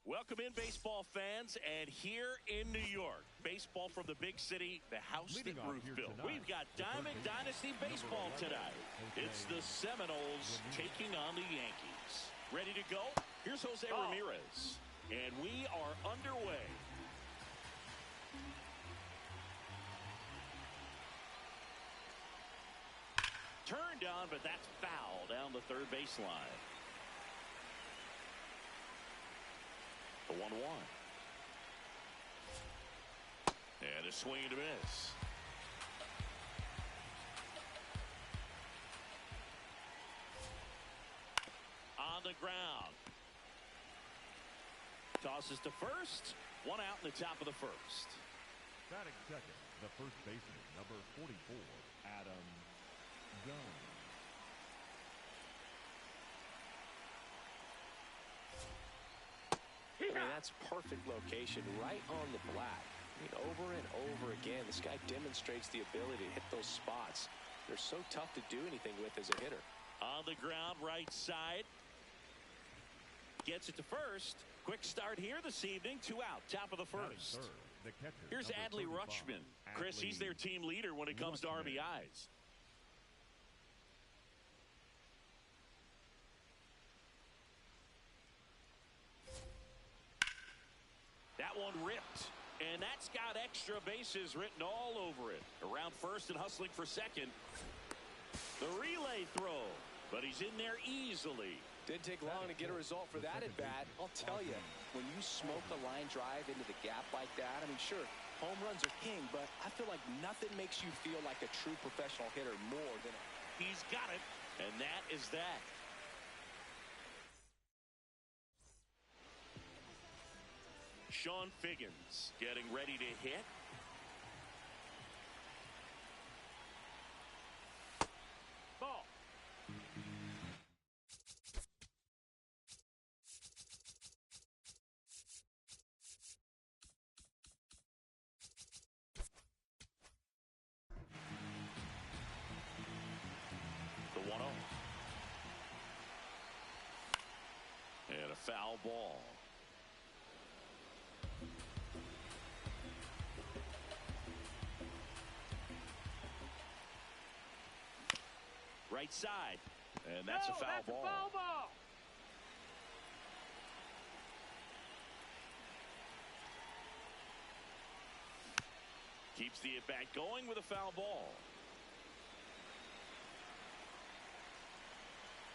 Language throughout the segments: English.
Welcome in, baseball fans, and here in New York, baseball from the big city, the house that Ruth built. We've got Diamond Dynasty baseball tonight. It's the Seminoles taking on the Yankees. Ready to go? Here's Jose Ramirez, and we are underway. Turned on, but that's foul down the third baseline. The 1-1. And a swing and a miss. On the ground. Tosses to first. One out in the top of the first. Batting second, the first baseman, number 44, Adam Jones. I mean, that's perfect location right on the black. I mean, over and over again, this guy demonstrates the ability to hit those spots. They're so tough to do anything with as a hitter. On the ground, right side. Gets it to first. Quick start here this evening. 2 out, top of the first. Here's Adley Rutschman. Chris, he's their team leader when it comes to RBIs. That one ripped, and that's got extra bases written all over it. Around first and hustling for second. The relay throw, but he's in there easily. Didn't take long to get a result for that at bat. I'll tell you, when you smoke a line drive into the gap like that, I mean, sure, home runs are king, but I feel like nothing makes you feel like a true professional hitter more than He's got it, and that is that. Sean Figgins getting ready to hit. Ball. The 1-0. And a foul ball. Right side, and that's a foul ball. Keeps the at-bat going with a foul ball.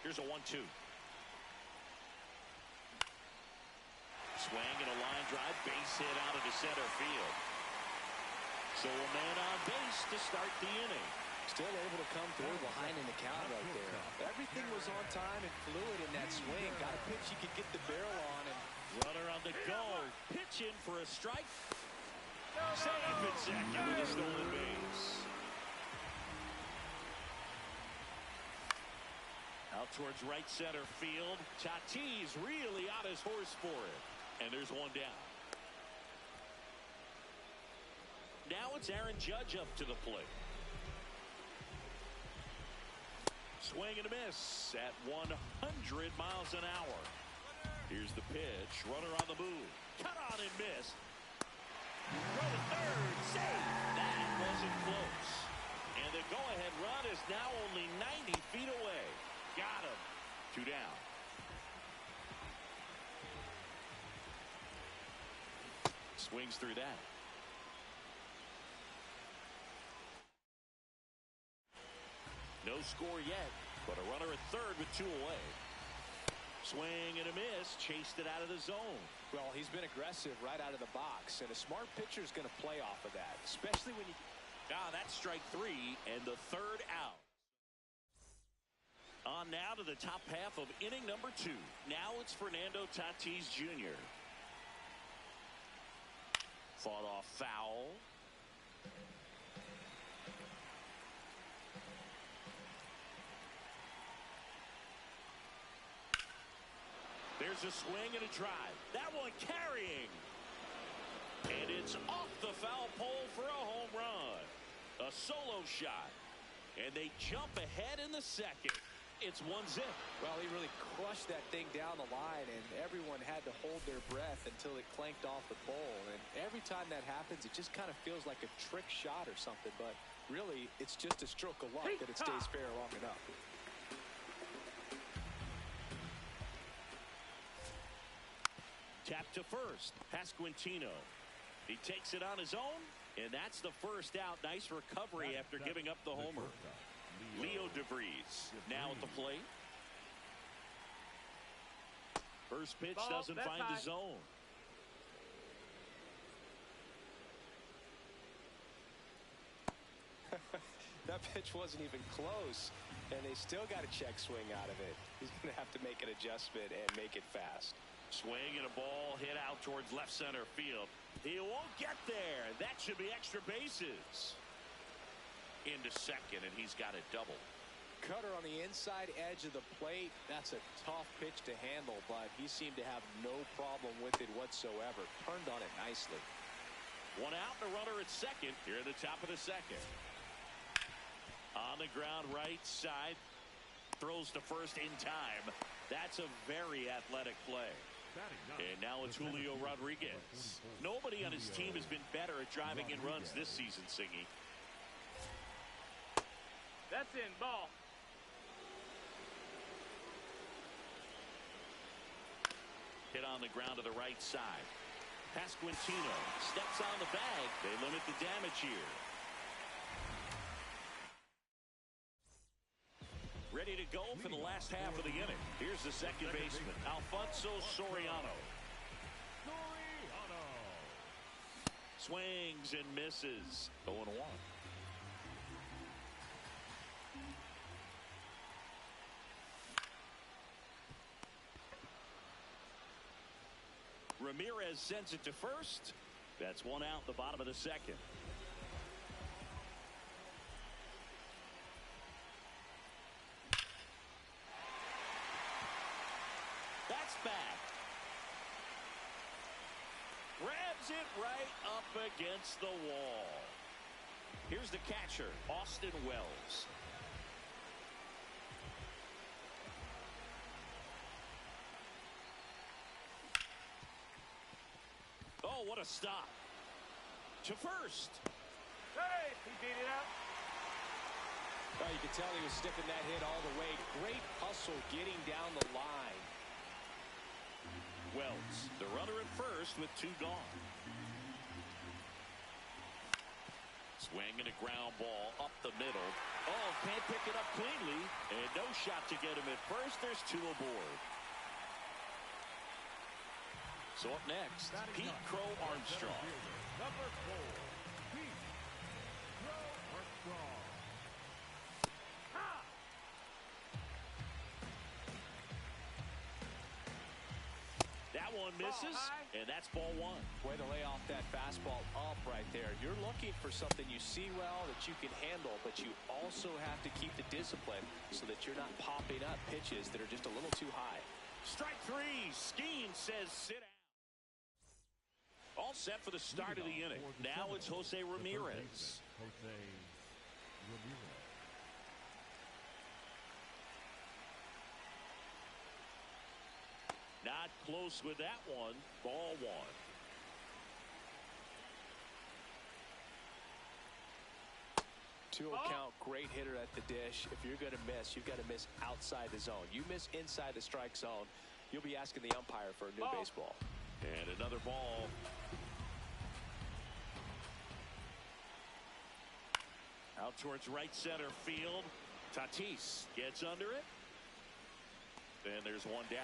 Here's a 1-2. Swing and a line drive, base hit out into center field. So a man on base to start the inning. Still able to come through behind in the count right there. Everything was on time and fluid in that swing. Got a pitch you could get the barrel on. And runner on the go. Pitch in for a strike. Safe at second with a stolen base. Out towards right center field. Tatis really on his horse for it. And there's one down. Now it's Aaron Judge up to the plate. Swing and a miss at 100 miles an hour. Here's the pitch. Runner on the move. Cut on and missed. Throw to third. Safe. That wasn't close. And the go-ahead run is now only 90 feet away. Got him. 2 down. Swings through that. No score yet, But a runner at third with 2 away. Swing and a miss. Chased it out of the zone. Well, he's been aggressive right out of the box, and a smart pitcher is going to play off of that, especially when you... That's strike 3 and the third out. On now to the top half of inning number 2. Now it's Fernando Tatis Jr. Fought off foul. There's a swing and a drive. That one carrying. And it's off the foul pole for a home run. A solo shot. And they jump ahead in the second. It's 1-0. Well, he really crushed that thing down the line, and everyone had to hold their breath until it clanked off the pole. And every time that happens, it just kind of feels like a trick shot or something. But really, it's just a stroke of luck that it stays fair long enough. Tap to first. Pasquantino. He takes it on his own, and that's the first out. Nice recovery after giving up the homer. Leo DeVries now at the plate. First pitch doesn't find the zone. That pitch wasn't even close, and they still got a check swing out of it. He's going to have to make an adjustment and make it fast. Swing and a ball hit out towards left center field. He won't get there. That should be extra bases. Into second, and he's got it double. Cutter on the inside edge of the plate. That's a tough pitch to handle, but he seemed to have no problem with it whatsoever. Turned on it nicely. 1 out and a runner at second here at the top of the second. On the ground right side. Throws to first in time. That's a very athletic play. And now it's Julio Rodriguez. Nobody on his team has been better at driving in runs this season, Singy. That's in, ball. Hit on the ground to the right side. Pasquantino steps on the bag. They limit the damage here. Ready to go for the last half of the inning. Here's the second baseman, Alfonso Soriano. Swings and misses. 0-1. Ramirez sends it to first. That's 1 out, the bottom of the second. That's back. Grabs it right up against the wall. Here's the catcher, Austin Wells. Oh, what a stop. To first. Hey, he beat it up. Well, you can tell he was sniffing that hit all the way. Great hustle getting down the line. Wells, the runner at first with 2 gone. Swing and a ground ball up the middle. Oh, can't pick it up cleanly. And no shot to get him at first. There's 2 aboard. So up next, Pete Crow Armstrong. Number 4, Pete Crow Armstrong. That one misses, and that's ball 1. Way to lay off that fastball up right there. You're looking for something you see well that you can handle, but you also have to keep the discipline so that you're not popping up pitches that are just a little too high. Strike 3. Skeen says sit out. All set for the start of the inning. Now it's Jose Ramirez. Not close with that one. Ball 1. Two count, great hitter at the dish. If you're going to miss, you've got to miss outside the zone. You miss inside the strike zone, you'll be asking the umpire for a new baseball. And another ball. Out towards right center field. Tatis gets under it. And there's one down.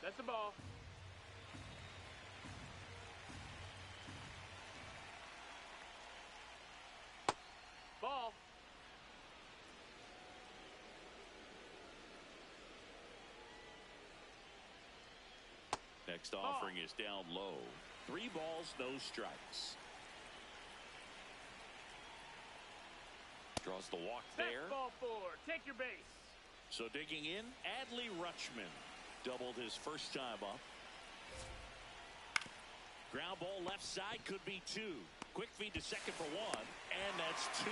That's the ball. Ball. Next offering is down low. 3 balls, no strikes. Draws the walk there. That's ball 4. Take your base. So digging in, Adley Rutschman doubled his first time up. Ground ball left side, could be 2. Quick feed to second for 1, and that's 2.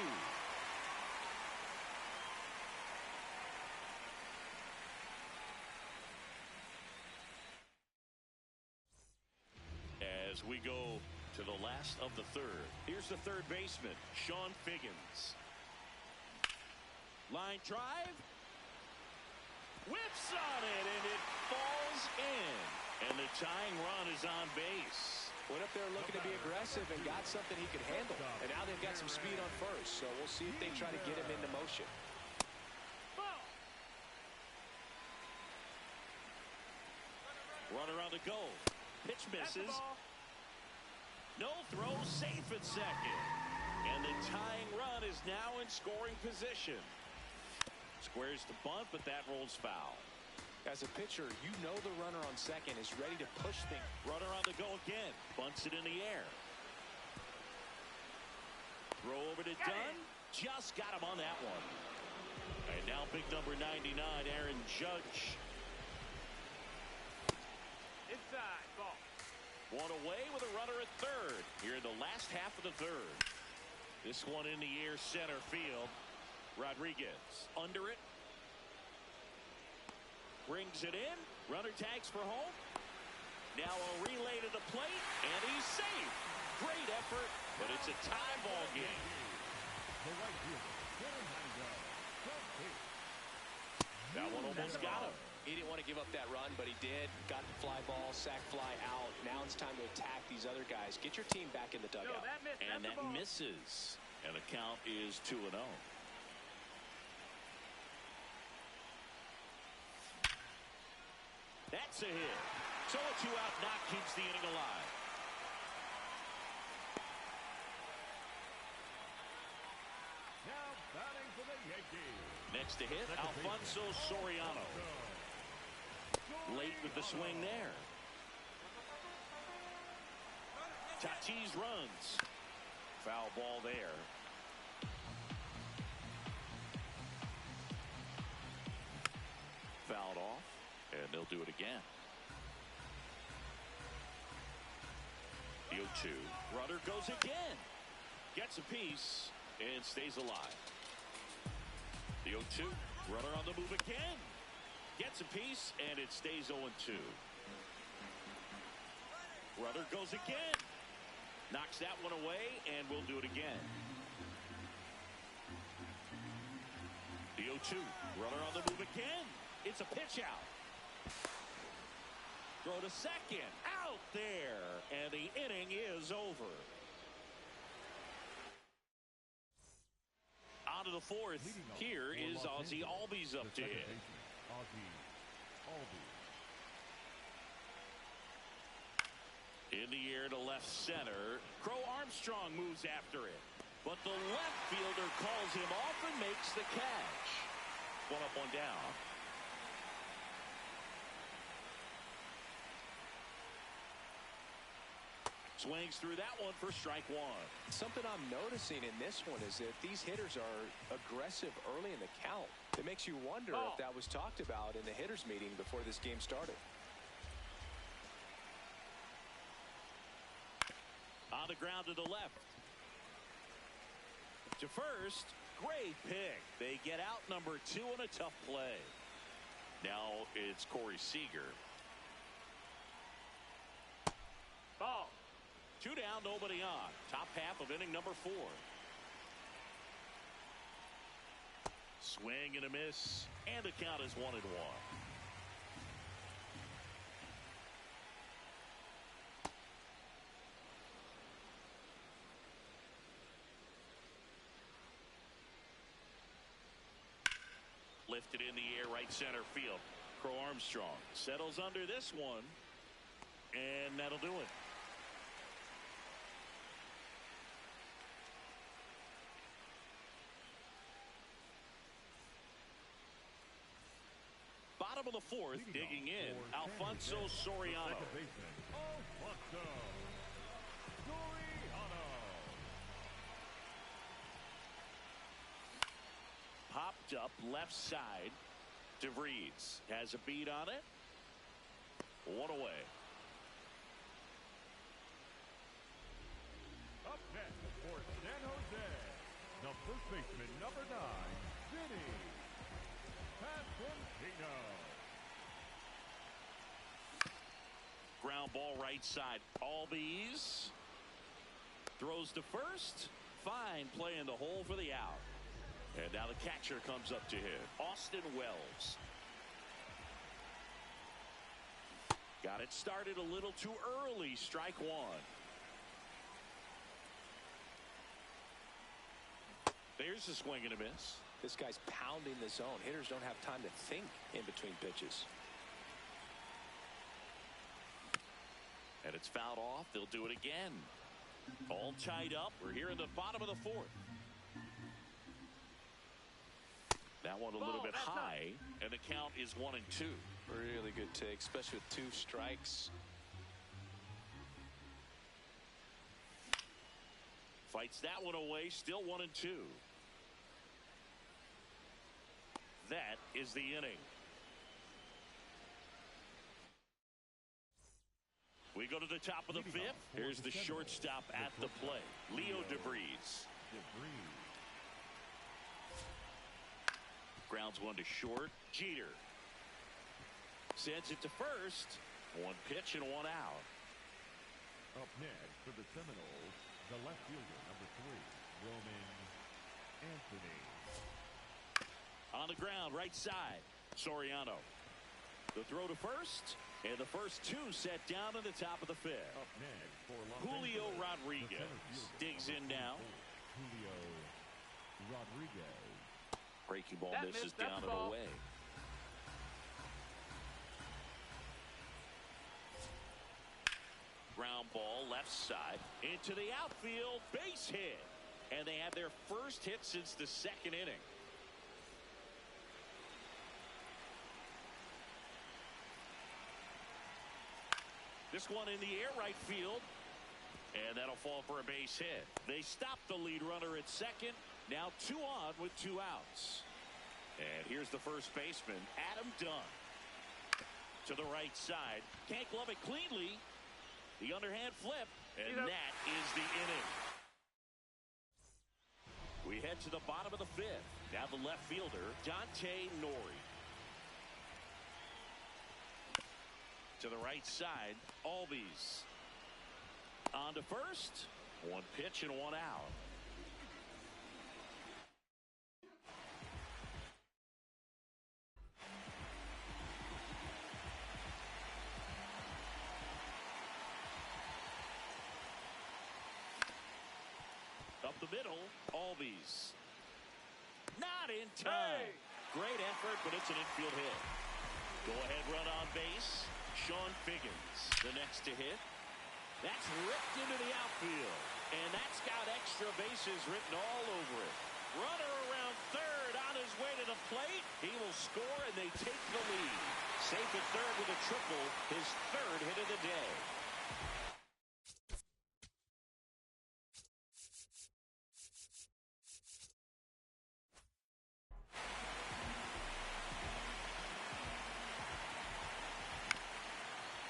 As we go to the last of the third, here's the third baseman, Sean Figgins. Line drive. Whips on it, and it falls in. And the tying run is on base. Went up there looking to be aggressive and got something he could handle. And now they've got some speed on first, so we'll see if they try to get him into motion. Ball. Runner on the go. Pitch That's the misses. ball. No throw, safe at second. And the tying run is now in scoring position. Squares the bunt, but that rolls foul. As a pitcher, you know the runner on second is ready to push things. Runner on the go again. Bunts it in the air. Throw over to Dunn. Just got him on that one. And now big number 99, Aaron Judge. Inside. Ball. One away with a runner at third. Here in the last half of the third. This one in the air, center field. Rodriguez under it. Brings it in. Runner tags for home. Now a relay to the plate, and he's safe. Great effort, but it's a tie ball game. The right fielder, Fernando, from base. That one almost got him. He didn't want to give up that run, but he did. Got the fly ball, sac fly out. Now it's time to attack these other guys. Get your team back in the No, dugout. that missed. And That's that the ball. misses. And the count is 2-0. That's a hit. So a 2-out knock keeps the inning alive. Now batting for the Yankees. Next to hit, Alfonso Soriano. Late with the swing there. Tatis runs. Foul ball there. Fouled off, and they'll do it again. The 0-2. Runner goes again. Gets a piece and stays alive. The 0-2. Runner on the move again. Gets a piece and it stays 0-2. Runner goes again. Knocks that one away, and we'll do it again. The 0-2. Runner on the move again. It's a pitch out. Throw to second. Out there. And the inning is over. On to the fourth. Leading off Here for is Los Ozzie Angeles, Albies up the to second hit. baseman, Ozzie Albies. In the air to left center. Crow Armstrong moves after it. But the left fielder calls him off and makes the catch. One up, one down. Swings through that one for strike one. Something I'm noticing in this one is that these hitters are aggressive early in the count. It makes you wonder if that was talked about in the hitters meeting before this game started. On the ground to the left. To first. Great pick. They get out number 2 on a tough play. Now it's Corey Seager. Ball. 2 down, nobody on. Top half of inning number 4. Swing and a miss, and the count is 1-1. lifted in the air right center field. Crow Armstrong settles under this one, and that'll do it. Bottom of the fourth, digging in, Alfonso Soriano. Popped up left side. DeVries has a beat on it. One away. Up next for San Jose, the first baseman, number 9, Vinny Pasquantino. Ground ball right side. Albies throws to first. Fine play in the hole for the out. And now the catcher comes up to hit. Austin Wells. Got it started a little too early. Strike one. There's a swing and a miss. This guy's pounding the zone. Hitters don't have time to think in between pitches. And it's fouled off. They'll do it again. All tied up. We're here in the bottom of the fourth. That one a little bit high, and the count is 1-2. Really good take, especially with 2 strikes. Fights that one away, still 1-2. That is the inning. We go to the top of the fifth. Here's the shortstop at the plate, Leo DeVries. Grounds one to short. Jeter sends it to first. 1 pitch and 1 out. Up next for the Seminoles, the left fielder, number 3, Roman Anthony. On the ground, right side, Soriano. The throw to first, and the first 2 set down in the top of the fifth. Up next for Los Julio Angeles, Rodriguez digs in now. Julio Rodriguez. Breaking ball That misses missed, that's down the and ball. away. Ground ball left side into the outfield, base hit, and they have their first hit since the 2nd inning. This one in the air, right field, and that'll fall for a base hit. They stop the lead runner at second. Now 2 on with 2 outs. And here's the first baseman, Adam Dunn. To the right side. Can't glove it cleanly. The underhand flip. And that is the inning. We head to the bottom of the fifth. Now the left fielder, Dante Nori. To the right side, Albies. On to first. 1 pitch and 1 out. Up the middle, Albies. Not in time. Great effort, but it's an infield hit. Go ahead run on base. Sean Figgins, the next to hit. That's ripped into the outfield. And that's got extra bases written all over it. Runner around third on his way to the plate. He will score, and they take the lead. Safe at third with a triple, his 3rd hit of the day.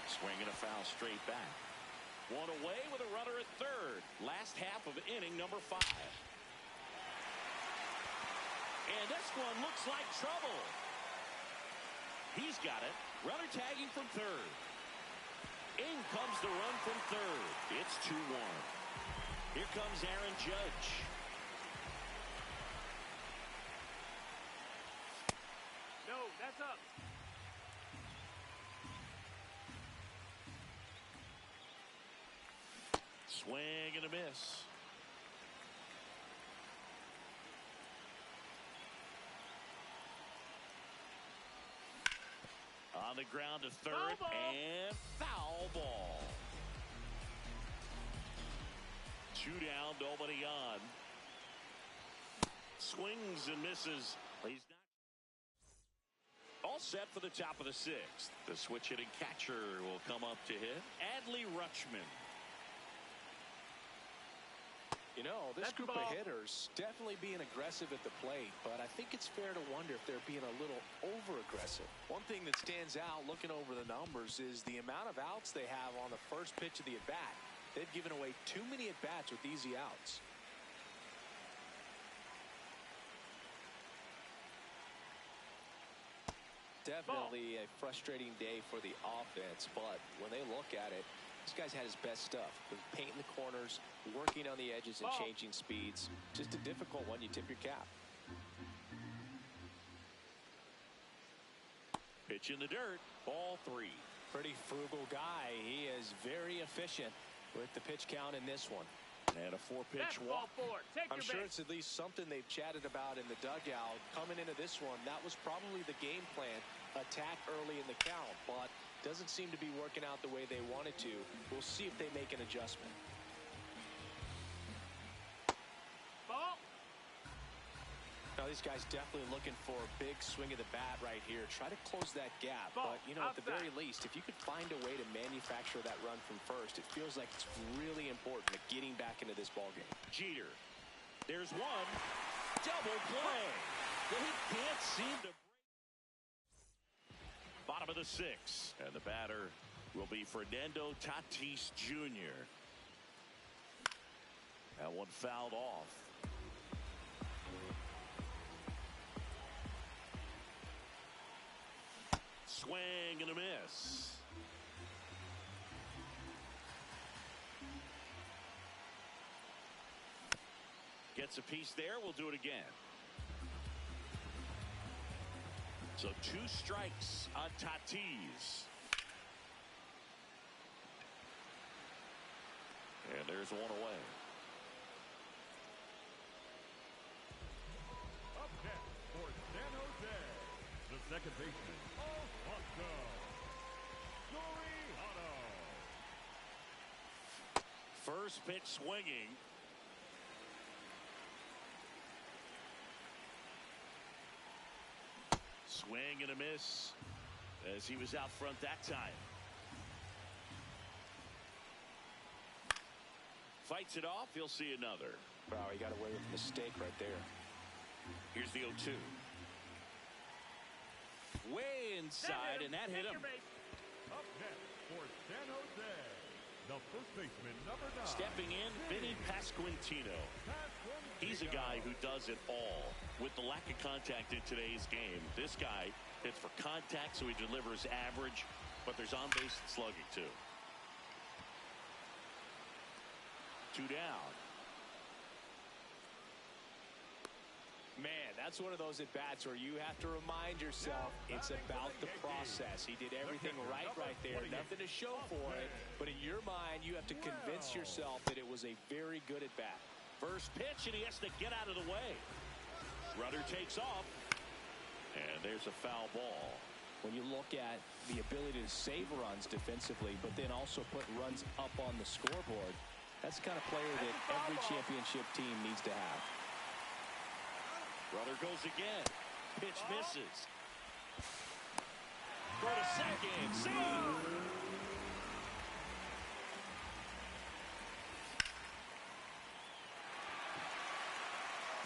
Swinging a foul straight back. 1 away with a runner at third. Last half of inning number 5. And this one looks like trouble. He's got it. Runner tagging from third. In comes the run from third. It's 2-1. Here comes Aaron Judge. No, that's up. Swing and a miss. On the ground to third, and foul ball. 2 down, nobody on. Swings and misses. He's not all set for the top of the 6th. The switch hitting catcher will come up to hit. Adley Rutschman. You know, this group of hitters definitely being aggressive at the plate, but I think it's fair to wonder if they're being a little over-aggressive. One thing that stands out looking over the numbers is the amount of outs they have on the first pitch of the at-bat. They've given away too many at-bats with easy outs. Definitely a frustrating day for the offense, but when they look at it, this guy's had his best stuff with painting the corners, working on the edges, and changing speeds. Just a difficult one. You tip your cap. Pitch in the dirt. Ball 3. Pretty frugal guy. He is very efficient with the pitch count in this one. And a 4-pitch walk. I'm sure it's at least something they've chatted about in the dugout. Coming into this one, that was probably the game plan. Attack early in the count, but doesn't seem to be working out the way they wanted to. We'll see if they make an adjustment. Ball. Now these guys definitely looking for a big swing of the bat right here. Try to close that gap. But, you know, at the very least, if you could find a way to manufacture that run from first, it feels like it's really important to getting back into this ballgame. Jeter. There's one. Double play. They can't seem to break. Bottom of the 6th. And the batter will be Fernando Tatis Jr. That one fouled off. Swing and a miss. Gets a piece there. We'll do it again. So 2 strikes on Tatis. And there's one away. Up next for San Jose, the second baseman, Alfonso Soriano. First pitch swinging. Swing and a miss as he was out front that time. Fights it off. He'll see another. Wow, he got away with a mistake right there. Here's the 0-2. Way inside, and that hit him. Up next for San Jose, the first baseman, number 9. Stepping in, Vinny Pasquantino. He's a guy who does it all. With the lack of contact in today's game, this guy hits for contact, so he delivers average, but there's on-base slugging too. 2 down. Man, that's one of those at-bats where you have to remind yourself it's about the process. He did everything right there. Nothing to show for it, but in your mind, you have to convince yourself that it was a very good at-bat. First pitch, and he has to get out of the way. Runner takes off, and there's a foul ball. When you look at the ability to save runs defensively, but then also put runs up on the scoreboard, that's the kind of player that every championship team needs to have. Runner goes again. Pitch misses. Throw to second. Save!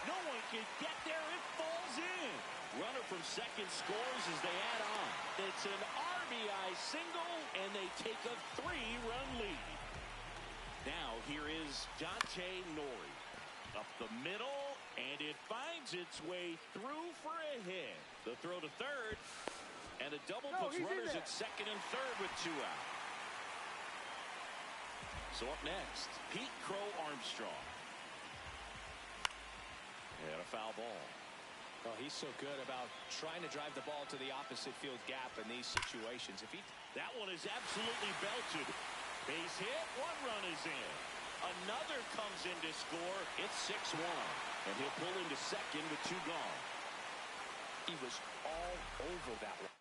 No one can get there. It falls in. Runner from second scores as they add on. It's an RBI single, and they take a 3-run lead. Now here is Dante Nori. Up the middle, and it finds its way through for a hit. The throw to third, and a double puts runners at second and third with 2 out. So up next, Pete Crow Armstrong. And a foul ball. Well, he's so good about trying to drive the ball to the opposite field gap in these situations. That one is absolutely belted. Base hit, 1 run is in. Another comes in to score. It's 6-1. And he'll pull into second with 2 gone. He was all over that one.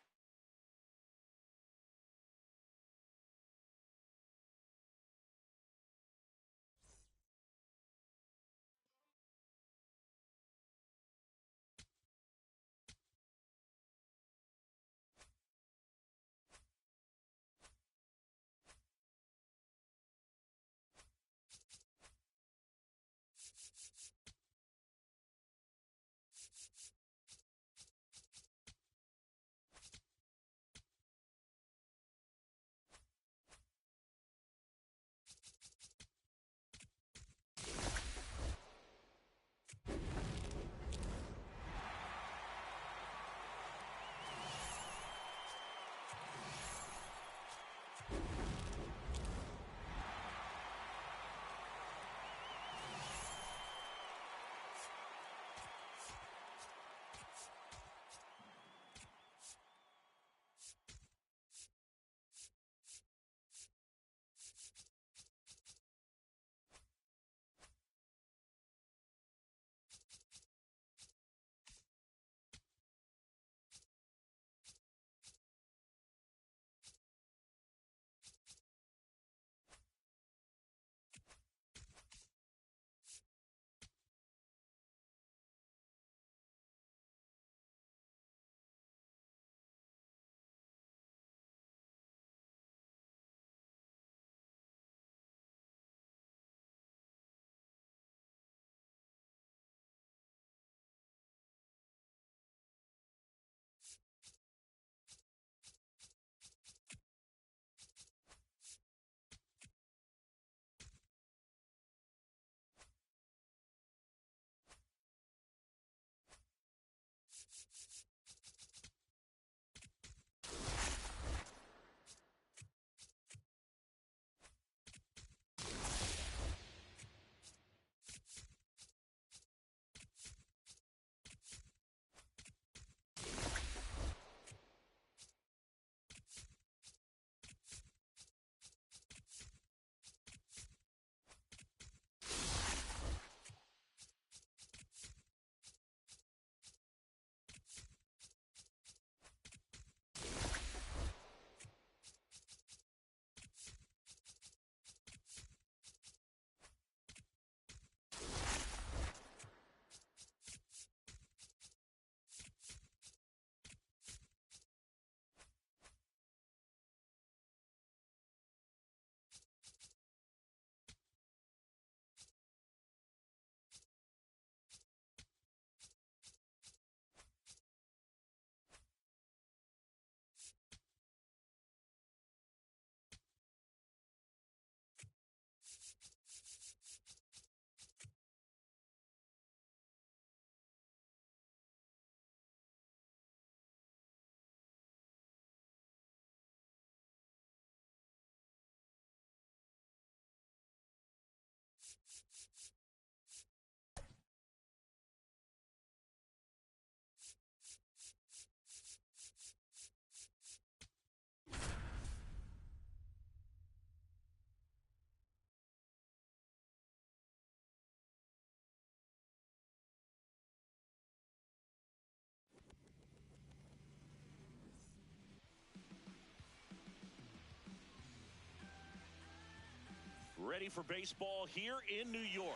Ready for baseball here in New York.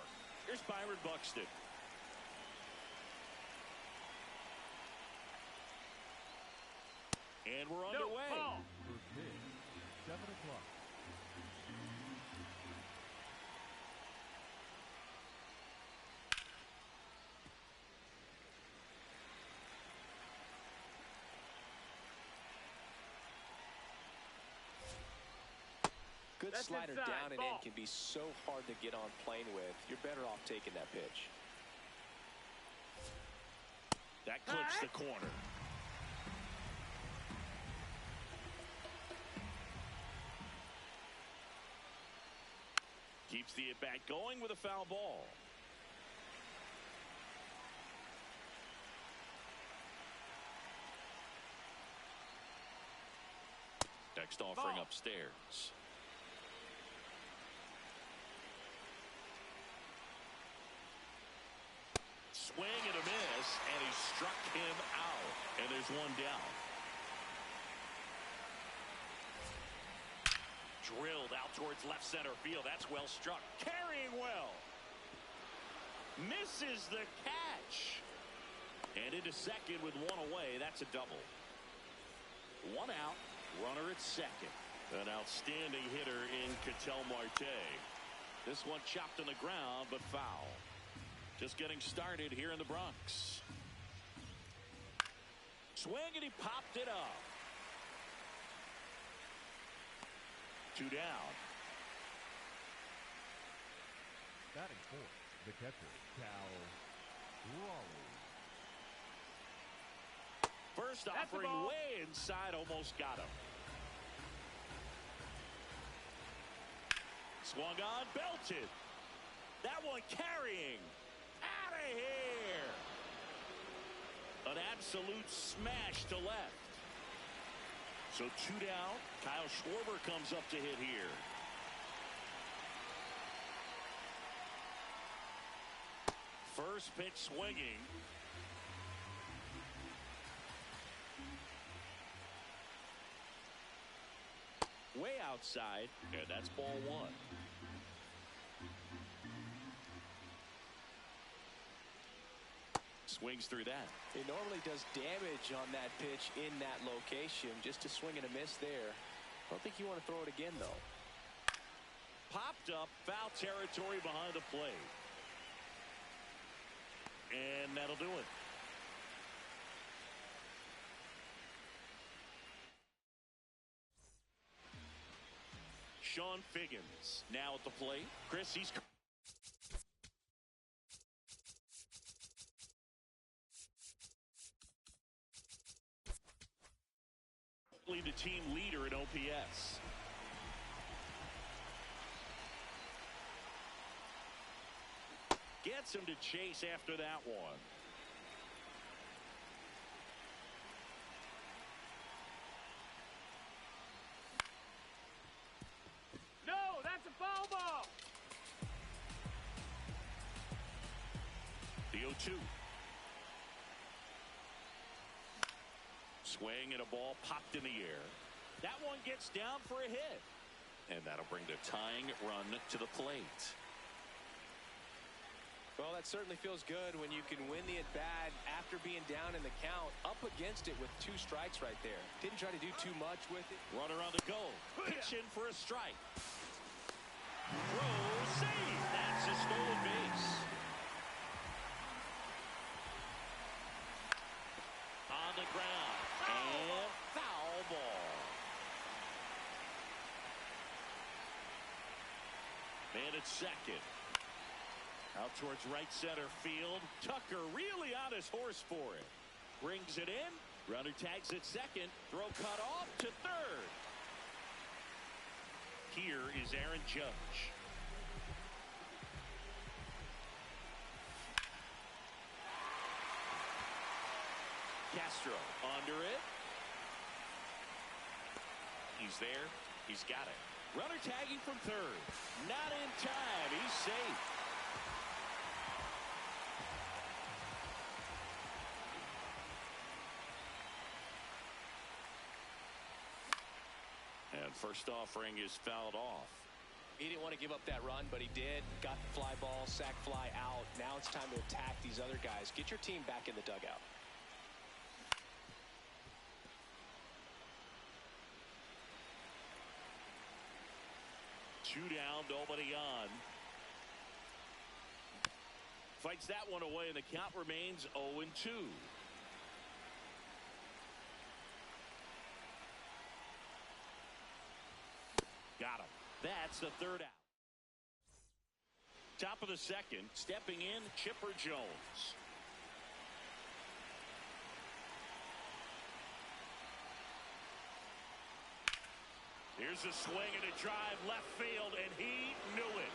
Here's Byron Buxton. And we're underway. First pitch, 7 o'clock. Good slider down and in can be so hard to get on plane with. You're better off taking that pitch. That clips the corner. Keeps the at-bat going with a foul ball. Next offering upstairs. Swing and a miss, and he struck him out. And there's one down. Drilled out towards left center field. That's well struck. Carrying well. Misses the catch. And into second with one away. That's a double. One out. Runner at second. An outstanding hitter in Ketel Marte. This one chopped on the ground, but foul. Just getting started here in the Bronx. Swing, and he popped it up. 2 down. Batting fourth, the catcher, Cal Raleigh. First offering way inside, almost got him. Swung on, belted. That one carrying. Out of here. An absolute smash to left. So 2 down. Kyle Schwarber comes up to hit here. First pitch swinging. Way outside, and that's ball 1. Swings through that. It normally does damage on that pitch in that location. Just a swing and a miss there. I don't think you want to throw it again, though. Popped up, foul territory behind the plate. And that'll do it. Sean Figgins now at the plate. Chris, he's the team leader in OPS. Gets him to chase after that one. No, that's a foul ball. The 0-2. Swing and a ball popped in the air. That one gets down for a hit. And that'll bring the tying run to the plate. Well, that certainly feels good when you can win the at-bat after being down in the count. Up against it with 2 strikes right there. Didn't try to do too much with it. Runner on the go. Pitch in for a strike. Throw, save. That's a stolen base. On the ground. And foul ball. Man at second. Out towards right center field. Tucker really on his horse for it. Brings it in. Runner tags at second. Throw cut off to third. Here is Aaron Judge. Castro under it. He's there. He's got it. Runner tagging from third. Not in time. He's safe. And first offering is fouled off. He didn't want to give up that run, but he did. Got the fly ball, sack fly out. Now it's time to attack these other guys. Get your team back in the dugout. Two down, nobody on. Fights that one away, and the count remains 0-2. Got him. That's the third out. Top of the second, stepping in, Chipper Jones. Here's a swing and a drive left field, and he knew it.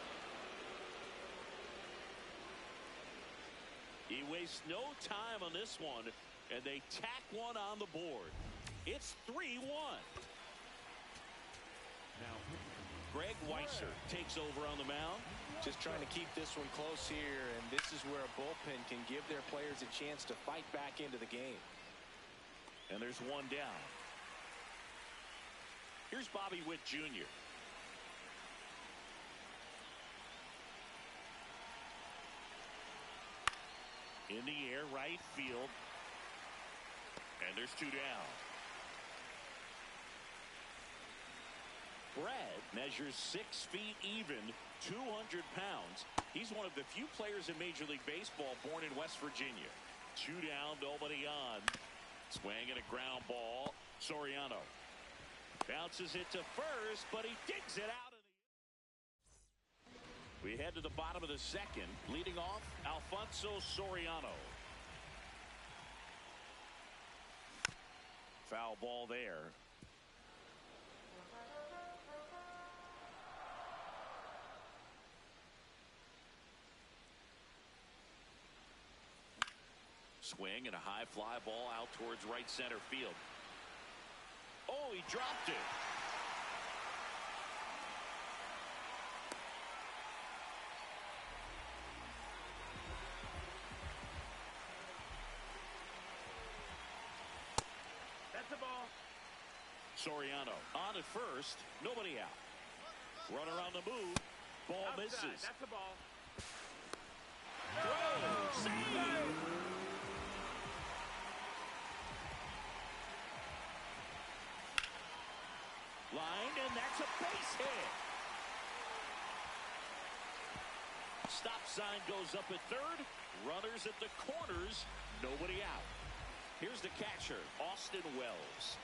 He wastes no time on this one, and they tack one on the board. It's 3-1. Now, Greg Weisser takes over on the mound. Just trying to keep this one close here, and this is where a bullpen can give their players a chance to fight back into the game. And there's one down. Here's Bobby Witt Jr. In the air, right field. And there's two down. Brad measures 6 feet even, 200 pounds. He's one of the few players in Major League Baseball born in West Virginia. Two down, nobody on. Swing and a ground ball. Soriano bounces it to first, but he digs it out. We head to the bottom of the second. Leading off, Alfonso Soriano. Foul ball there. Swing and a high fly ball out towards right center field. Oh, he dropped it. That's a ball. Soriano on at first. Nobody out. Runner on the move. Ball Outside. misses. That's a ball. Throw. Save. Line, and that's a base hit. Stop sign goes up at third. Runners at the corners. Nobody out. Here's the catcher, Austin Wells.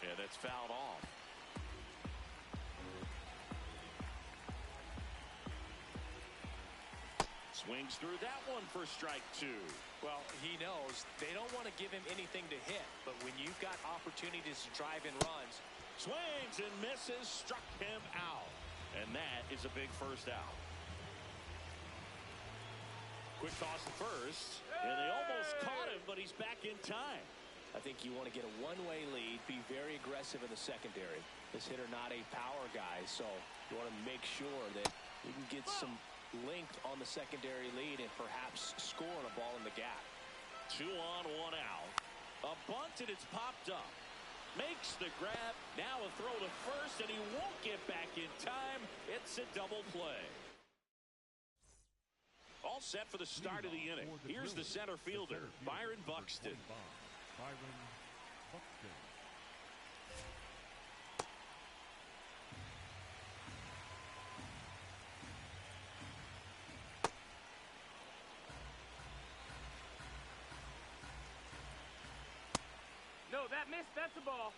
Yeah, that's fouled off. Swings through that one for strike two. Well, he knows they don't want to give him anything to hit, but when you've got opportunities to drive in runs. Swings and misses, struck him out. And that is a big first out. Quick toss to first, and they almost caught him, but he's back in time. I think you want to get a one-way lead, be very aggressive in the secondary. This hitter not a power guy, so you want to make sure that you can get some length on the secondary lead and perhaps scoring a ball in the gap. 2 on, 1 out. A bunt, and it's popped up. Makes the grab. Now a throw to first, and he won't get back in time. It's a double play. All set for the start of the inning. Here's the center fielder, Byron Buxton. Byron Buxton. No, that missed. That's a ball.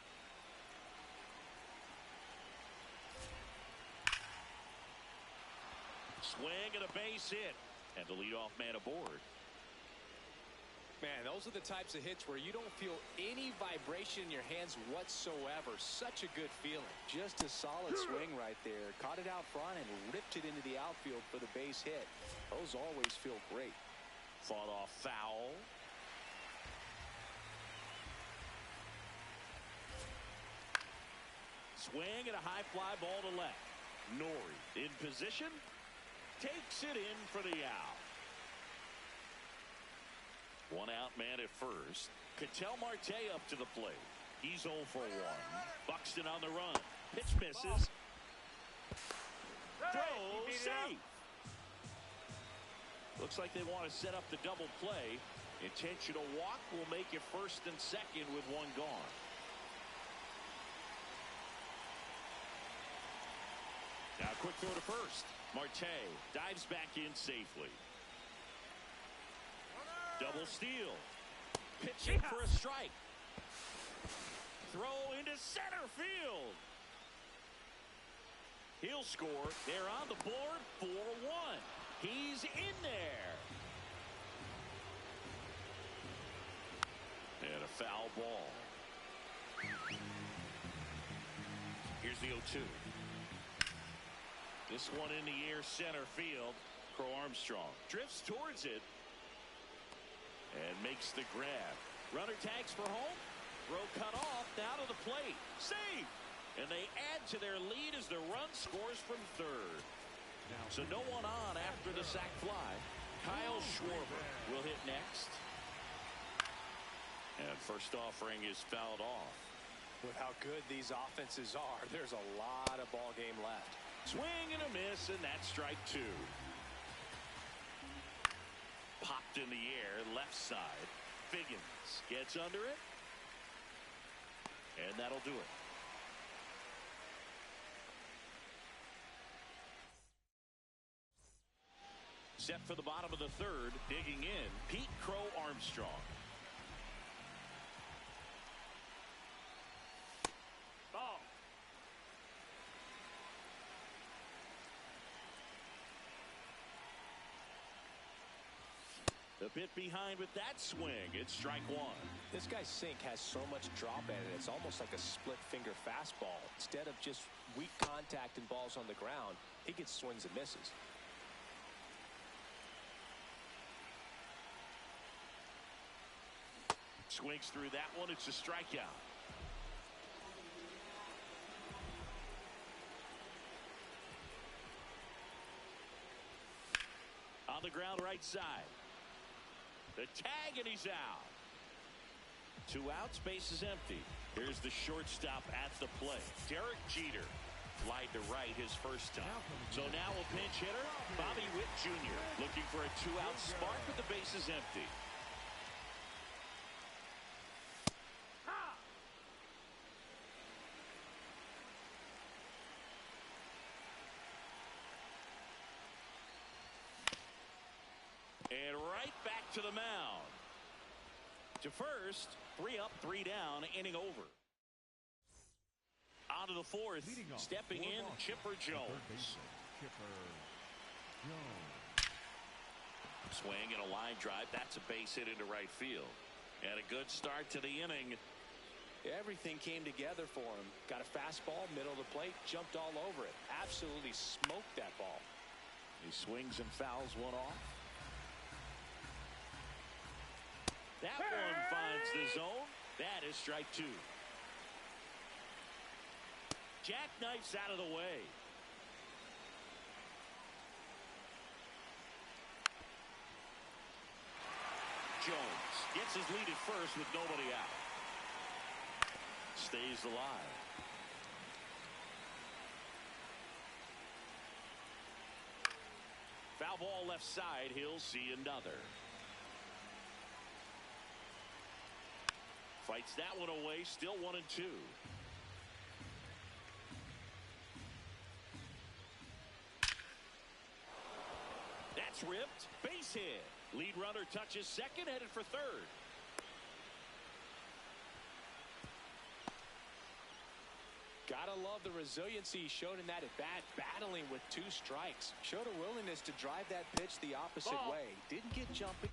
Swing and a base hit. And the leadoff man aboard. Man, those are the types of hits where you don't feel any vibration in your hands whatsoever. Such a good feeling. Just a solid swing right there. Caught it out front and ripped it into the outfield for the base hit. Those always feel great. Fought off foul. Swing and a high fly ball to left. Nori in position. Takes it in for the out. One out man at first. Ketel Marte up to the plate. He's 0 for 1. Buxton on the run. Pitch misses. Throw safe. Looks like they want to set up the double play. Intentional walk will make it first and second with one gone. Now a quick throw to first. Marte dives back in safely. Double steal. Pitching for a strike. Throw into center field. He'll score. They're on the board 4-1. He's in there. And a foul ball. Here's the 0-2. This one in the air center field. Crow Armstrong drifts towards it and makes the grab. Runner tags for home. Throw cut off. Down to the plate. Safe. And they add to their lead as the run scores from third. So no one on after the sac fly. Kyle Schwarber will hit next. And first offering is fouled off. With how good these offenses are, there's a lot of ball game left. Swing and a miss, and that's strike 2. Popped in the air, left side. Figgins gets under it. And that'll do it. Set for the bottom of the third. Digging in, Pete Crow Armstrong. Ball. A bit behind with that swing. It's strike 1. This guy's sink has so much drop in it. It's almost like a split finger fastball. Instead of just weak contact and balls on the ground, he gets swings and misses. Swings through that one. It's a strikeout. On the ground right side. The tag, and he's out. 2 outs, base is empty. Here's the shortstop at the plate. Derek Jeter flied to right his first time. So now a pinch hitter, Bobby Witt Jr. looking for a 2-out spark with the bases empty. And right back to the mound. To first, 3 up, 3 down, inning over. On to the fourth, stepping in, Chipper Jones. Swing and a line drive. That's a base hit into right field. And a good start to the inning. Everything came together for him. Got a fastball, middle of the plate, jumped all over it. Absolutely smoked that ball. He swings and fouls one off. That one finds the zone. That is strike 2. Jackknifes out of the way. Jones gets his lead at first with nobody out. Stays alive. Foul ball left side. He'll see another. Fights that one away. Still 1-2. That's ripped. Base hit. Lead runner touches second, headed for third. Gotta love the resiliency shown in that at bat, battling with 2 strikes. Showed a willingness to drive that pitch the opposite way. Didn't get jumping.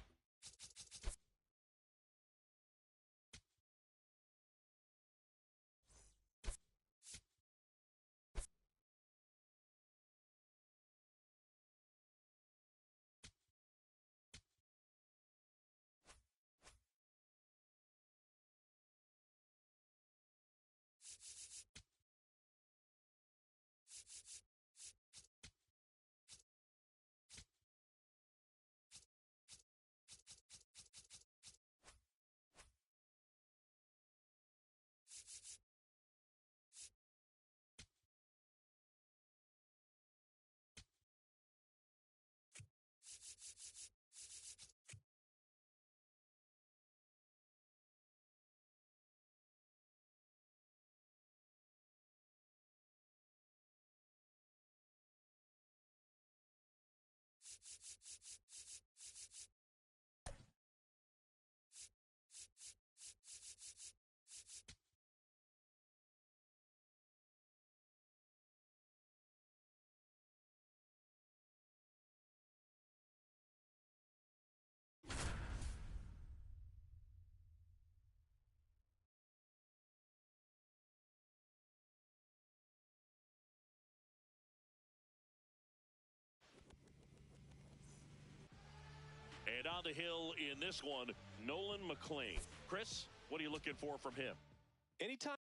And on the hill in this one, Nolan McLean. Chris, what are you looking for from him? Anytime.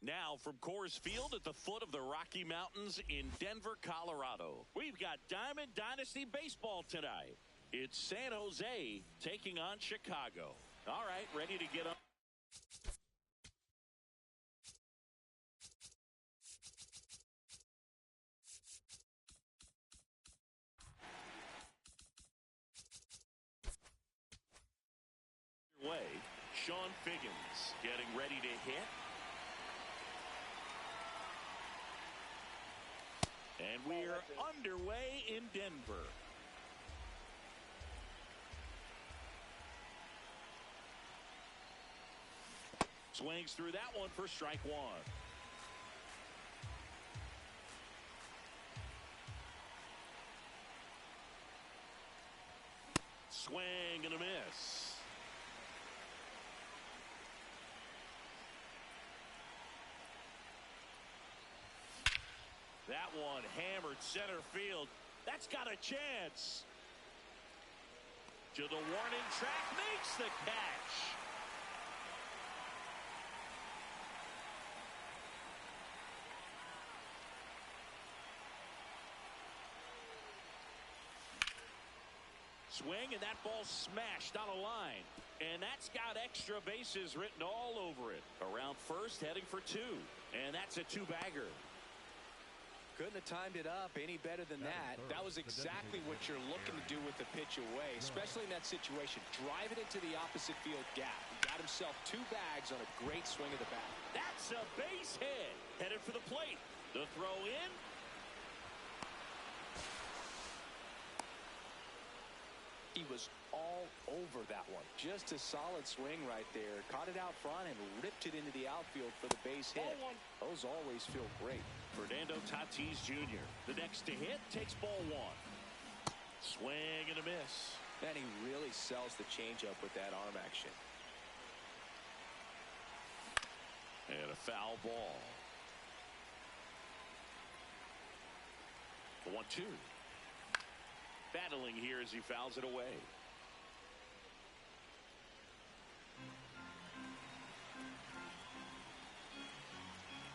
Now from Coors Field at the foot of the Rocky Mountains in Denver, Colorado, we've got Diamond Dynasty Baseball tonight. It's San Jose taking on Chicago. All right, ready to get up. Way, Sean Figgins getting ready to hit. And we're underway in Denver. Swings through that one for strike one. Swing and a miss. That one hammered center field. That's got a chance. To the warning track, makes the catch. Swing, and that ball smashed on a line. And that's got extra bases written all over it. Around first, heading for two. And that's a two-bagger. Couldn't have timed it up any better than that. That was exactly what you're looking to do with the pitch away, especially in that situation. Drive it into the opposite field gap. He got himself two bags on a great swing of the bat. That's a base hit. Headed for the plate. The throw in. He was all over that one. Just a solid swing right there. Caught it out front and ripped it into the outfield for the base hit. Those always feel great. Fernando Tatis Jr. The next to hit takes ball one. Swing and a miss. And he really sells the changeup with that arm action. And a foul ball. 1-2. Battling here as he fouls it away.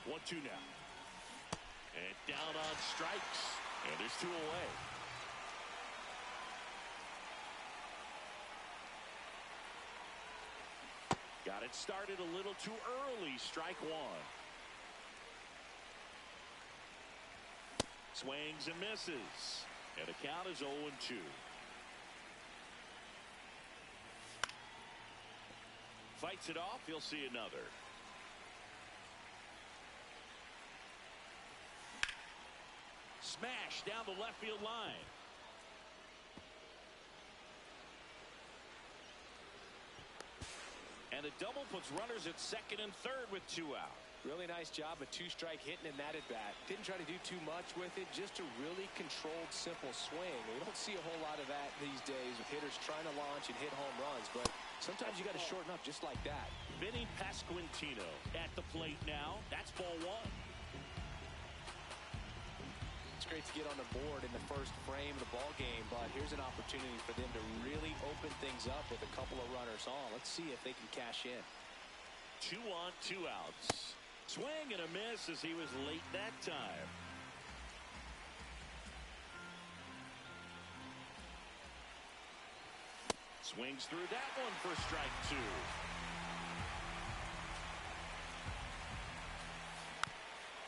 One, two now. And down on strikes. And there's two away. Got it started a little too early. Strike one. Swings and misses. And the count is 0-2. Fights it off. He'll see another. Smash down the left field line. And a double puts runners at second and third with two out. Really nice job, a two-strike hitting in that at-bat. Didn't try to do too much with it, just a really controlled, simple swing. We don't see a whole lot of that these days with hitters trying to launch and hit home runs, but sometimes you got to shorten up just like that. Vinny Pasquantino at the plate now. That's ball one. It's great to get on the board in the first frame of the ball game, but here's an opportunity for them to really open things up with a couple of runners on. Let's see if they can cash in. 2 on, 2 outs. Swing and a miss as he was late that time. Swings through that one for strike 2.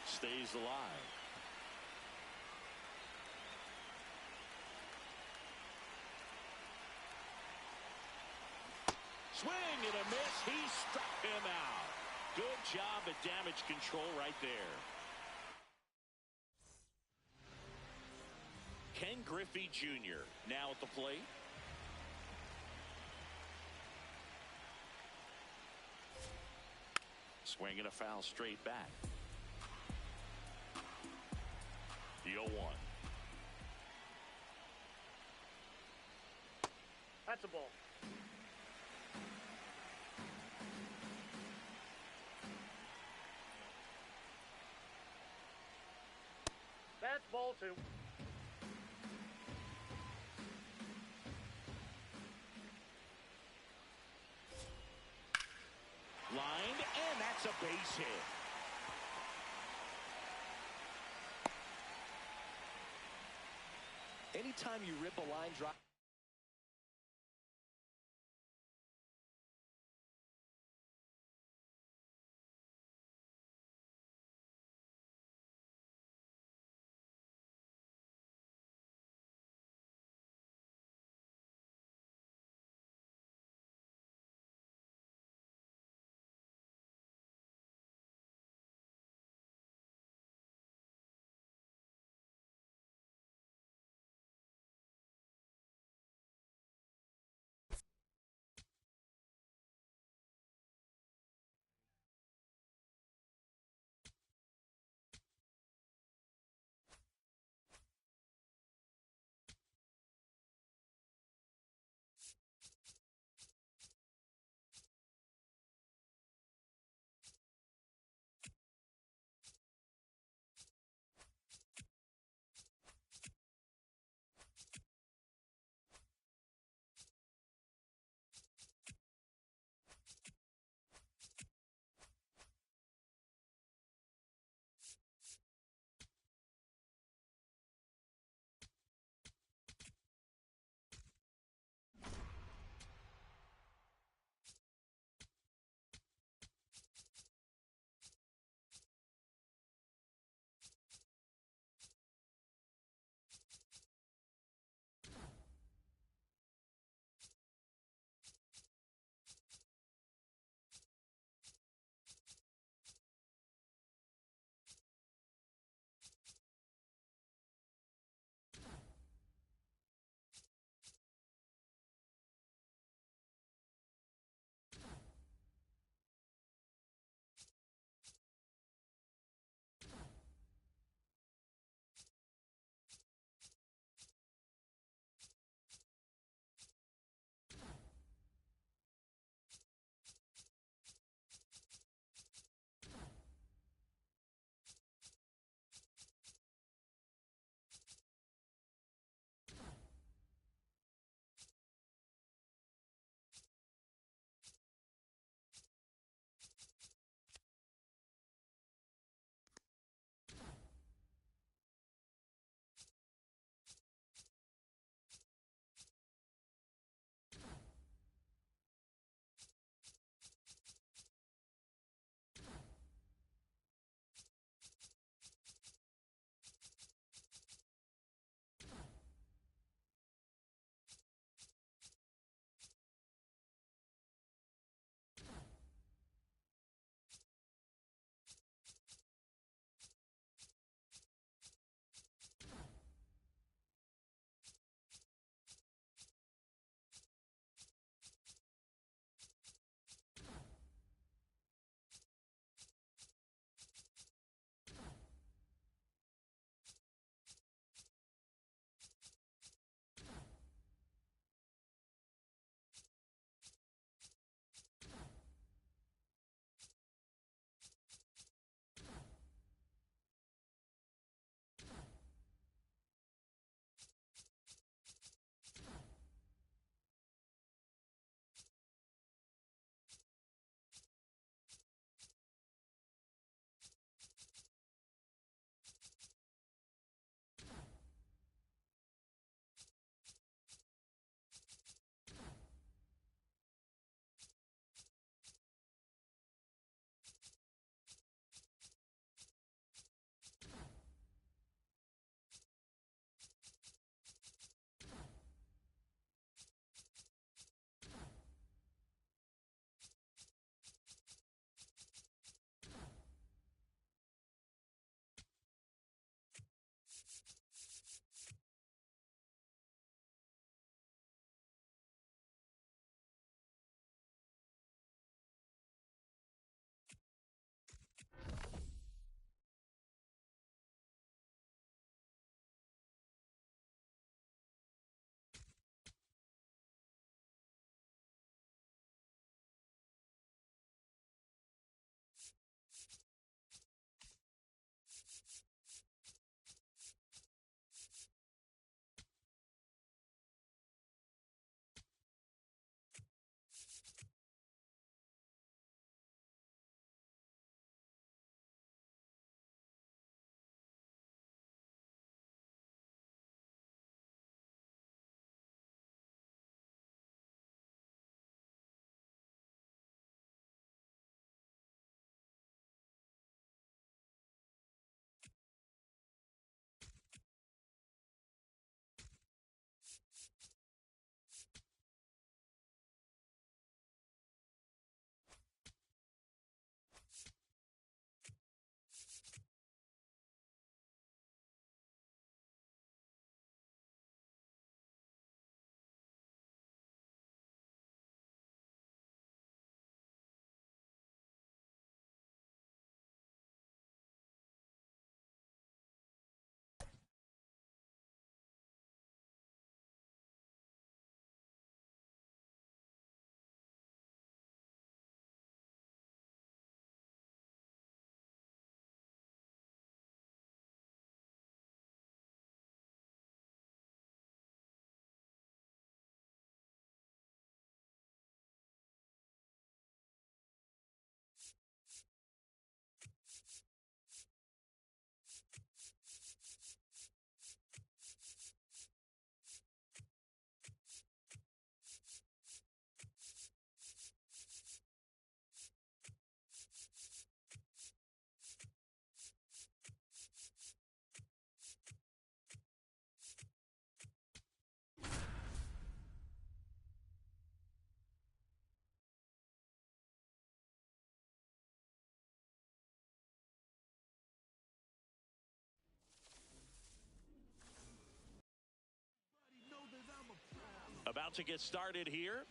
Stays alive. Swing and a miss. He struck him out. Good job at damage control right there. Ken Griffey Jr. now at the plate. Swing and a foul straight back. The 0-1. That's a ball. That's ball 2. Lined, and that's a base hit. Anytime you rip a line drive. about to get started here.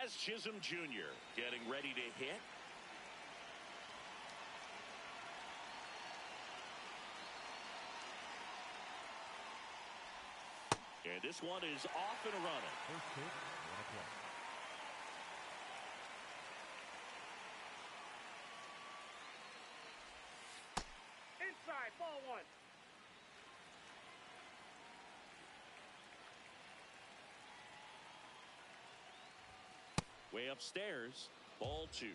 As Chisholm Jr. getting ready to hit. And this one is off and running. First pitch, 1 o'clock. Inside, ball 1. Way upstairs, ball 2.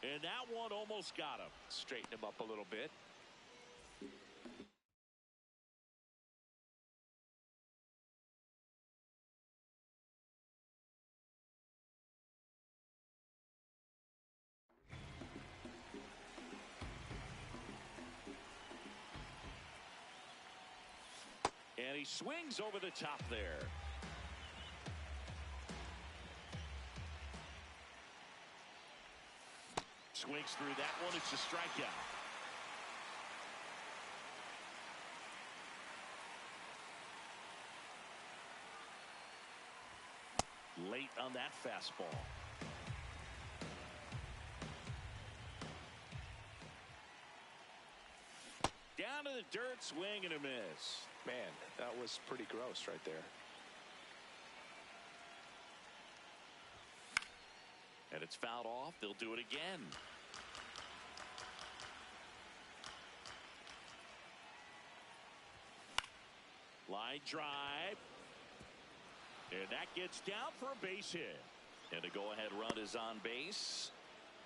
And that one almost got him. Straighten him up a little bit. And he swings over the top there. Swings through that one. It's a strikeout. Late on that fastball. Down to the dirt, swing and a miss. Man, that was pretty gross right there. And it's fouled off. They'll do it again. Line drive. And that gets down for a base hit. And a go-ahead run is on base.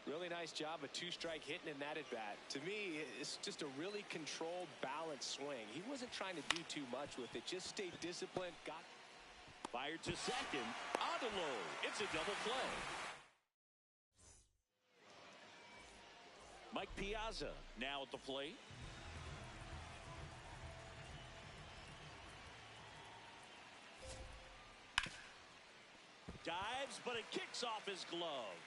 Really nice job of 2-strike hitting in that at bat. To me, it's just a really controlled, balanced swing. He wasn't trying to do too much with it. Just stayed disciplined. Got fired to second. On to low. It's a double play. Mike Piazza now at the plate. Dives, but it kicks off his glove.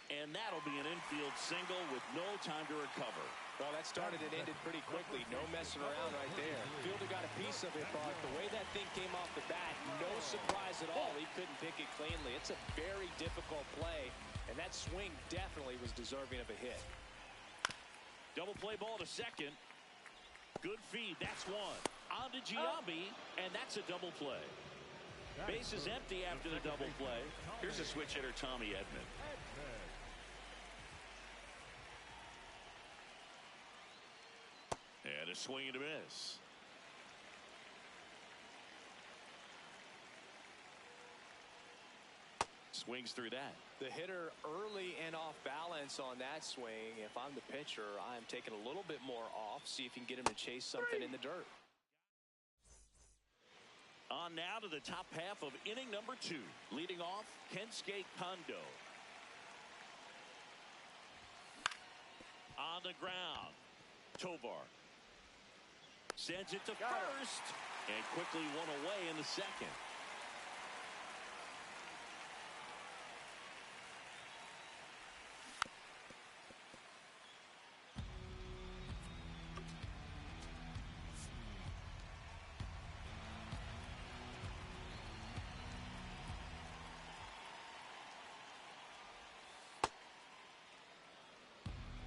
And that'll be an infield single with no time to recover. Well, that started and ended pretty quickly. No messing around right there. Fielder got a piece of it, but the way that thing came off the bat, no surprise at all. He couldn't pick it cleanly. It's a very difficult play, and that swing definitely was deserving of a hit. Double play ball to second. Good feed. That's one. On to Giambi, and that's a double play. Base is empty after the double play. Here's a switch hitter, Tommy Edman. And a swing and a miss. Swings through that. The hitter early and off balance on that swing. If I'm the pitcher, I'm taking a little bit more off. See if you can get him to chase something in the dirt. On now to the top half of inning number 2. Leading off, Kensuke Kondo. On the ground, Tovar sends it to first and quickly one away in the second.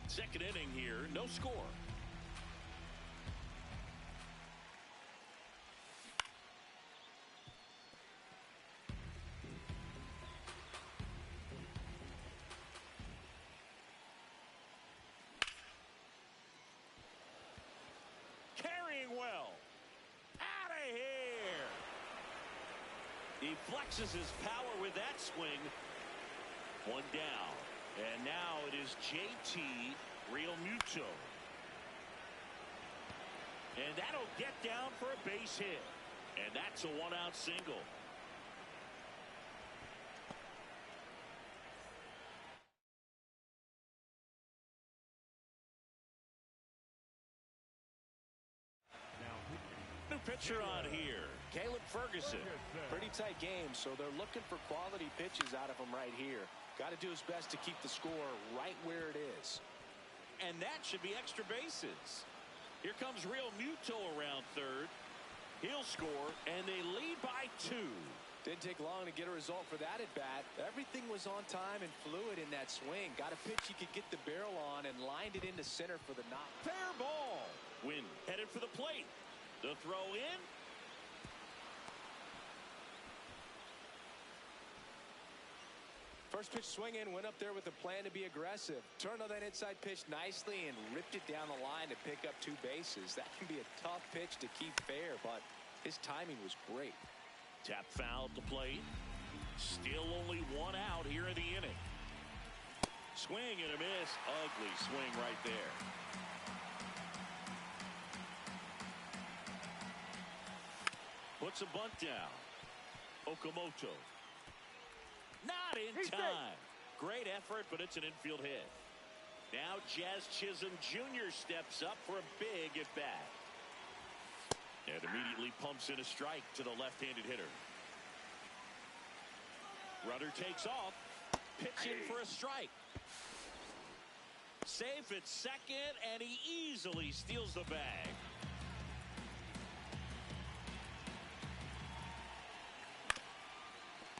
Second inning here, no score. Carrying well. Out of here. He flexes his power with that swing. One down. And now it is JT Realmuto. And that'll get down for a base hit. And that's a one-out single. pitcher on here, Caleb Ferguson. Pretty tight game, so they're looking for quality pitches out of him right here. Got to do his best to keep the score right where it is. And that should be extra bases. Here comes Real Muto around third. He'll score, and they lead by 2. Didn't take long to get a result for that at bat. Everything was on time and fluid in that swing. Got a pitch he could get the barrel on and lined it into center for the knock. Fair ball. Win headed for the plate. The throw in. First pitch swinging, went up there with a plan to be aggressive. Turned on that inside pitch nicely and ripped it down the line to pick up 2 bases. That can be a tough pitch to keep fair, but his timing was great. Tap foul at the plate. Still only 1 out here in the inning. Swing and a miss. Ugly swing right there. Puts a bunt down. Okamoto. Not in time. Great effort, but it's an infield hit. Now Jazz Chisholm Jr. steps up for a big at bat. And immediately pumps in a strike to the left-handed hitter. Runner takes off. Pitch in for a strike. Safe at second, and he easily steals the bag.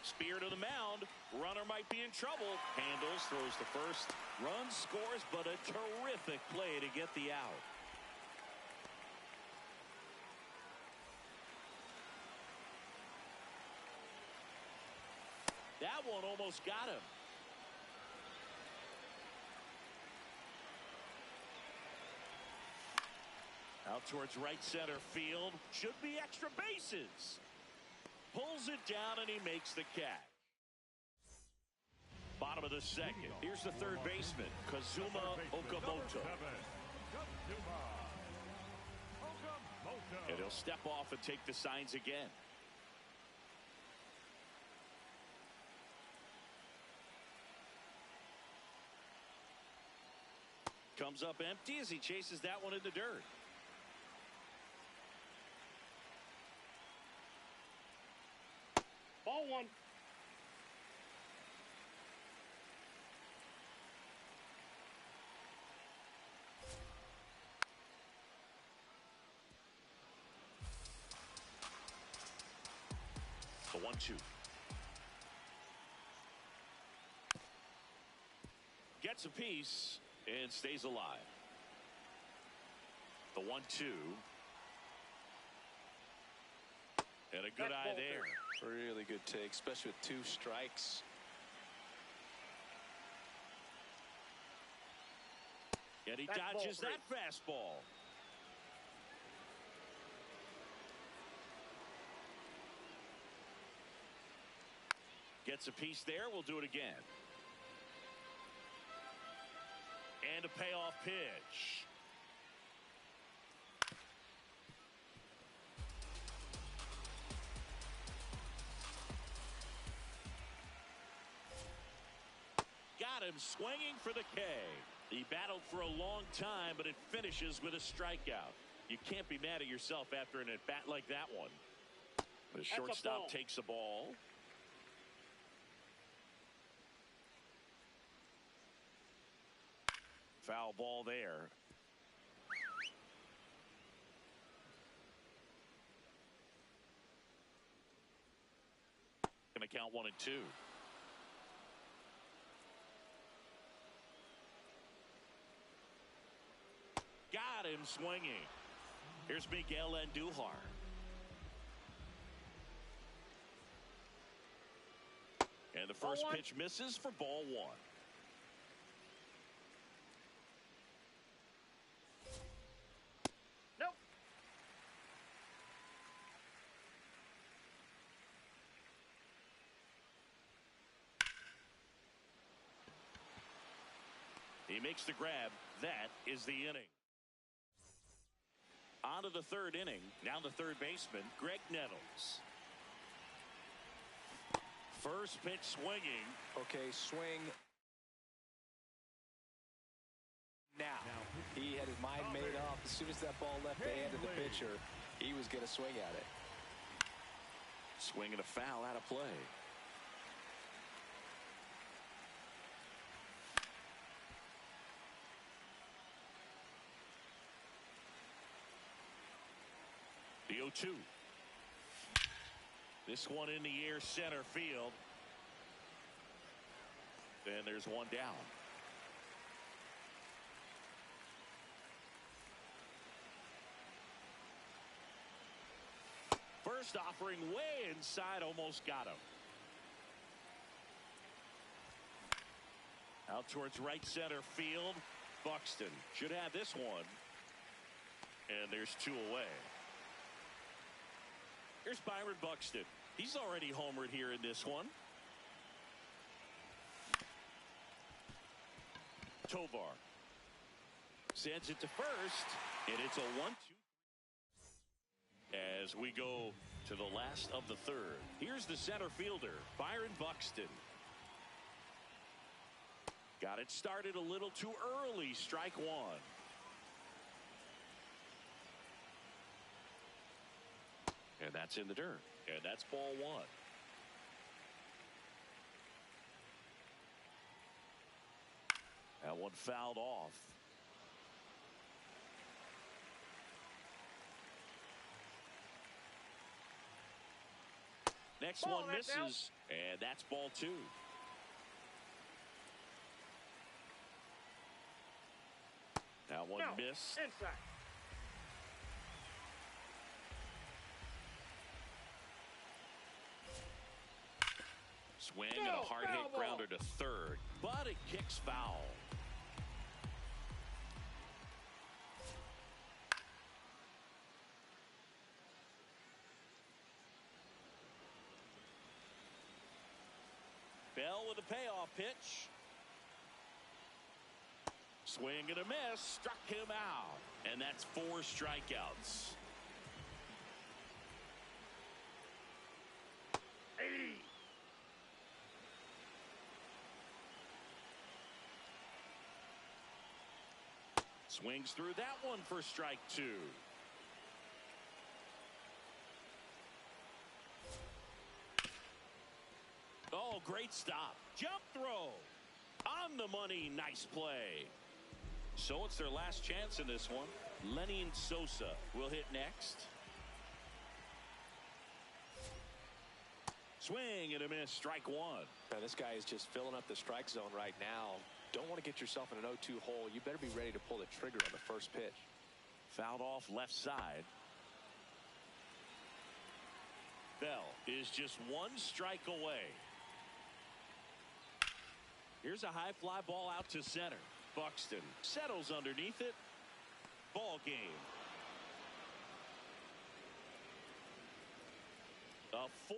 Spear to the mound. Runner might be in trouble. Handles, throws to first. Run scores, but a terrific play to get the out. That one almost got him. Out towards right center field. Should be extra bases. Pulls it down and he makes the catch. Bottom of the second. Here's the third baseman, Kazuma Okamoto. And he'll step off and take the signs again. Comes up empty as he chases that one in the dirt. Ball 1. The 1-2. Gets a piece and stays alive. The 1-2. And a good eye there. Really good take, especially with 2 strikes. And he dodges that fastball. Gets a piece there. We'll do it again. And a payoff pitch. Got him swinging for the K. He battled for a long time, but it finishes with a strikeout. You can't be mad at yourself after an at-bat like that one. The shortstop takes the ball. Foul ball there. Gonna count 1 and 2. Got him swinging. Here's Miguel Andujar. And the first pitch misses for ball 1. Nope. He makes the grab. That is the inning. On to the third inning. Now the third baseman, Greg Nettles. First pitch swinging. Okay, swing. Now, he had his mind made up as soon as that ball left the hand of the pitcher. He was going to swing at it. Swing and a foul out of play. The 0-2. This one in the air, center field. And there's one down. First offering way inside, almost got him. Out towards right center field. Buxton should have this one. And there's two away. Here's Byron Buxton. He's already homered here in this one. Tovar sends it to first, and it's a 1-2. As we go to the last of the third, here's the center fielder, Byron Buxton. Got it started a little too early, strike one. And that's in the dirt, and that's ball one. That one fouled off. Next Ball, one that's out. misses, and that's ball two. That one No, missed. inside. Swing No, and a hard foul hit ball. grounder to third, but it kicks foul. Bell with a payoff pitch. Swing and a miss, struck him out, and that's 4 strikeouts. 80. Swings through that one for strike 2. Oh, great stop. Jump throw. On the money. Nice play. So it's their last chance in this one. Lenny and Sosa will hit next. Swing and a miss. Strike one. Now, this guy is just filling up the strike zone right now. Don't want to get yourself in an 0-2 hole. You better be ready to pull the trigger on the first pitch. Fouled off left side. Bell is just 1 strike away. Here's a high fly ball out to center. Buxton settles underneath it. Ball game. A 4